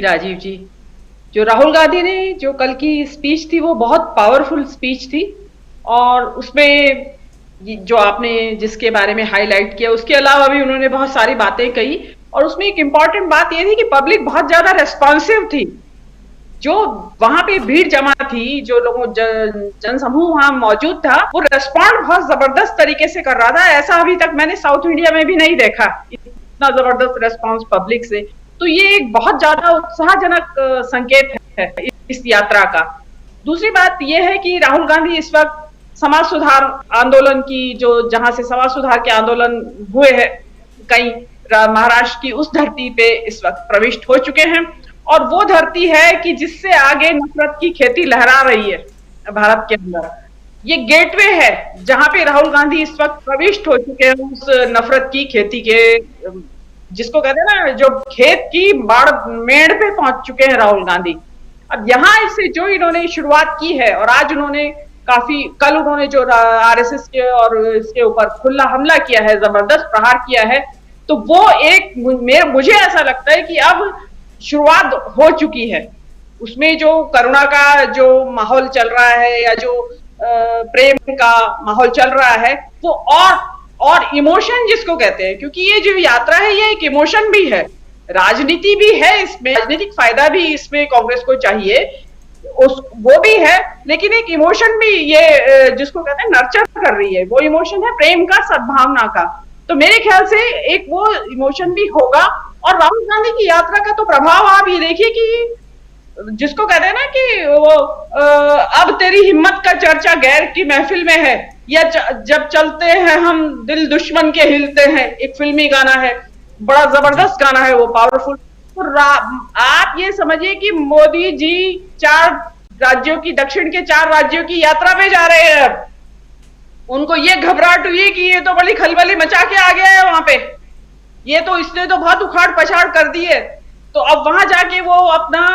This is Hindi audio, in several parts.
राजीव जी, जो राहुल गांधी ने जो कल की स्पीच थी वो बहुत पावरफुल स्पीच थी। और उसमें जो आपने जिसके बारे में हाईलाइट किया उसके अलावा भी उन्होंने बहुत सारी बातें कही। और उसमें एक इंपॉर्टेंट बात ये थी कि पब्लिक बहुत ज्यादा रेस्पॉन्सिव थी। जो वहां पे भीड़ जमा थी, जो लोगों जन समूह वहां मौजूद था, वो रेस्पॉन्ड बहुत जबरदस्त तरीके से कर रहा था। ऐसा अभी तक मैंने साउथ इंडिया में भी नहीं देखा, इतना जबरदस्त रेस्पॉन्स पब्लिक से। तो ये एक बहुत ज्यादा उत्साहजनक संकेत है इस यात्रा का। दूसरी बात यह है कि राहुल गांधी इस वक्त समाज सुधार आंदोलन की, जो जहां से समाज सुधार के आंदोलन हुए हैं कई महाराष्ट्र की, उस धरती पे इस वक्त प्रविष्ट हो चुके हैं। और वो धरती है कि जिससे आगे नफरत की खेती लहरा रही है भारत के अंदर। ये गेटवे है जहां पे राहुल गांधी इस वक्त प्रविष्ट हो चुके हैं उस नफरत की खेती के, जिसको कहते हैं ना, जो खेत की बाढ़ मेड़ पे पहुंच चुके हैं राहुल गांधी। अब यहां से जो इन्होंने शुरुआत की है, और आज उन्होंने कल उन्होंने जो आरएसएस के और इसके ऊपर खुला हमला किया है, जबरदस्त प्रहार किया है, तो वो एक मुझे ऐसा लगता है कि अब शुरुआत हो चुकी है। उसमें जो करुणा का जो माहौल चल रहा है, या जो प्रेम का माहौल चल रहा है, वो और इमोशन जिसको कहते हैं, क्योंकि ये जो यात्रा है ये एक इमोशन भी है, राजनीति भी है इसमें, राजनीतिक फायदा भी इसमें कांग्रेस को चाहिए, वो भी है, लेकिन एक इमोशन भी ये जिसको कहते हैं नर्चर कर रही है। वो इमोशन है प्रेम का, सद्भावना का। तो मेरे ख्याल से एक वो इमोशन भी होगा। और राहुल गांधी की यात्रा का तो प्रभाव आप ये देखिए कि जिसको कहते हैं ना कि वो अब तेरी हिम्मत का चर्चा गैर की महफिल में है, या जब चलते हैं हम दिल दुश्मन के हिलते हैं, एक फिल्मी गाना है, बड़ा जबरदस्त गाना है वो, पावरफुल। तो आप ये समझिए कि मोदी जी 4 राज्यों की, दक्षिण के 4 राज्यों की यात्रा पे जा रहे हैं। उनको ये घबराहट हुई है कि ये तो बड़ी खलबली मचा के आ गया है वहां पे, ये तो इसने तो बहुत उखाड़ पछाड़ कर दी है। तो अब वहां जाके वो अपना,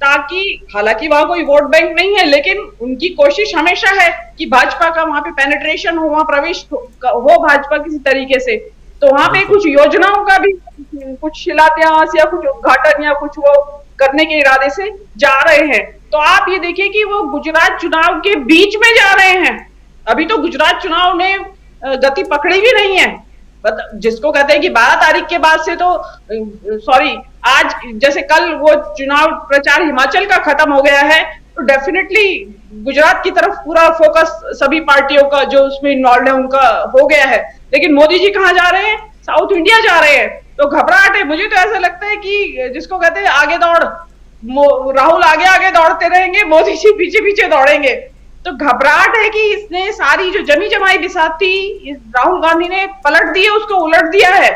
ताकि हालांकि वहां कोई वोट बैंक नहीं है, लेकिन उनकी कोशिश हमेशा है कि भाजपा का वहां पे पेनिट्रेशन हो, वहां प्रवेश हो भाजपा किसी तरीके से। तो वहां पे कुछ योजनाओं का भी कुछ शिलान्यास या कुछ उद्घाटन या कुछ वो करने के इरादे से जा रहे हैं। तो आप ये देखिए कि वो गुजरात चुनाव के बीच में जा रहे हैं। अभी तो गुजरात चुनाव ने गति पकड़ी भी नहीं है, जिसको कहते हैं कि 12 तारीख के बाद से तो, सॉरी, आज जैसे कल वो चुनाव प्रचार हिमाचल का खत्म हो गया है, तो डेफिनेटली गुजरात की तरफ पूरा फोकस सभी पार्टियों का जो उसमें इन्वॉल्व है उनका हो गया है। लेकिन मोदी जी कहाँ जा रहे हैं? साउथ इंडिया जा रहे हैं। तो घबराहट है। मुझे तो ऐसा लगता है कि जिसको कहते हैं आगे दौड़, राहुल आगे आगे दौड़ते रहेंगे, मोदी जी पीछे पीछे दौड़ेंगे। तो घबराहट है कि इसने सारी जो जमी जमाई बिसात थी, राहुल गांधी ने पलट दी है, उसको उलट दिया है।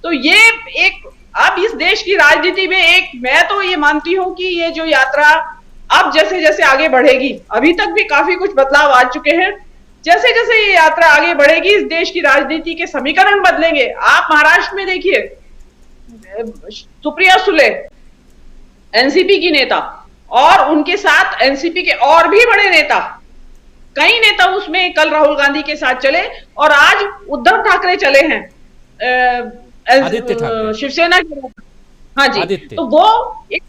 तो ये एक, अब इस देश की राजनीति में एक, मैं तो ये मानती हूं कि ये जो यात्रा अब जैसे जैसे आगे बढ़ेगी, अभी तक भी काफी कुछ बदलाव आ चुके हैं, जैसे जैसे ये यात्रा आगे बढ़ेगी इस देश की राजनीति के समीकरण बदलेंगे। आप महाराष्ट्र में देखिए, सुप्रिया सुले एनसीपी की नेता, और उनके साथ एनसीपी के और भी बड़े नेता, कई नेता उसमें कल राहुल गांधी के साथ चले, और आज उद्धव ठाकरे चले हैं, शिवसेना के। हाँ जी, तो वो एक,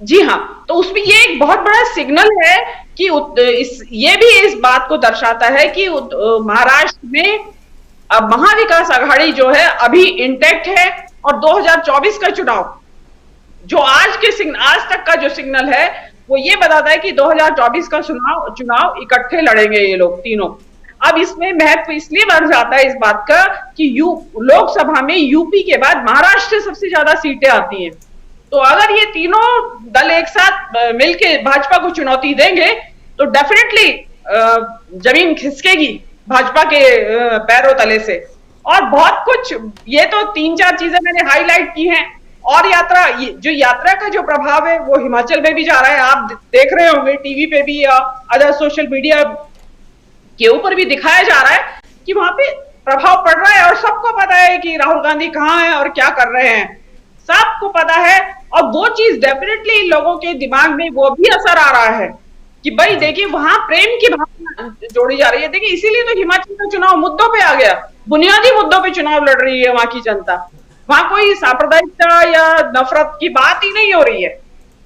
जी हाँ, तो उसमें ये एक बहुत बड़ा सिग्नल है कि ये भी इस बात को दर्शाता है कि महाराष्ट्र में अब महाविकास आघाड़ी जो है अभी इंटैक्ट है। और 2024 का चुनाव जो आज तक का जो सिग्नल है वो ये बताता है कि 2024 का चुनाव इकट्ठे लड़ेंगे ये लोग तीनों। अब इसमें महत्व इसलिए बढ़ जाता है इस बात का कि लोकसभा में यूपी के बाद महाराष्ट्र से सबसे ज्यादा सीटें आती हैं। तो अगर ये तीनों दल एक साथ मिलके भाजपा को चुनौती देंगे तो डेफिनेटली जमीन खिसकेगी भाजपा के पैरों तले से। और बहुत कुछ, ये तो 3-4 चीजें मैंने हाईलाइट की हैं। और जो यात्रा का जो प्रभाव है वो हिमाचल में भी जा रहा है। आप देख रहे होंगे टीवी पे भी या अदर सोशल मीडिया के ऊपर भी दिखाया जा रहा है कि वहां पे प्रभाव पड़ रहा है। और सबको पता है कि राहुल गांधी कहाँ है और क्या कर रहे हैं, सबको पता है। और वो चीज डेफिनेटली लोगों के दिमाग में वो भी असर आ रहा है कि भाई देखिए वहां प्रेम की भावना जोड़ी जा रही है। देखिए इसीलिए तो हिमाचल का चुनाव मुद्दों पे आ गया, बुनियादी मुद्दों पे चुनाव लड़ रही है वहां की जनता। वहां कोई सांप्रदायिकता या नफरत की बात ही नहीं हो रही है।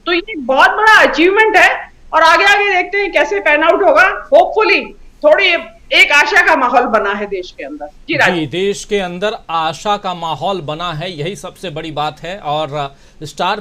तो ये बहुत बड़ा अचीवमेंट है। और आगे आगे देखते हैं कैसे पैन आउट होगा। होपफुली थोड़ी एक आशा का माहौल बना है देश के अंदर। जी जी, राजीव। देश के अंदर आशा का माहौल बना है, यही सबसे बड़ी बात है। और स्टार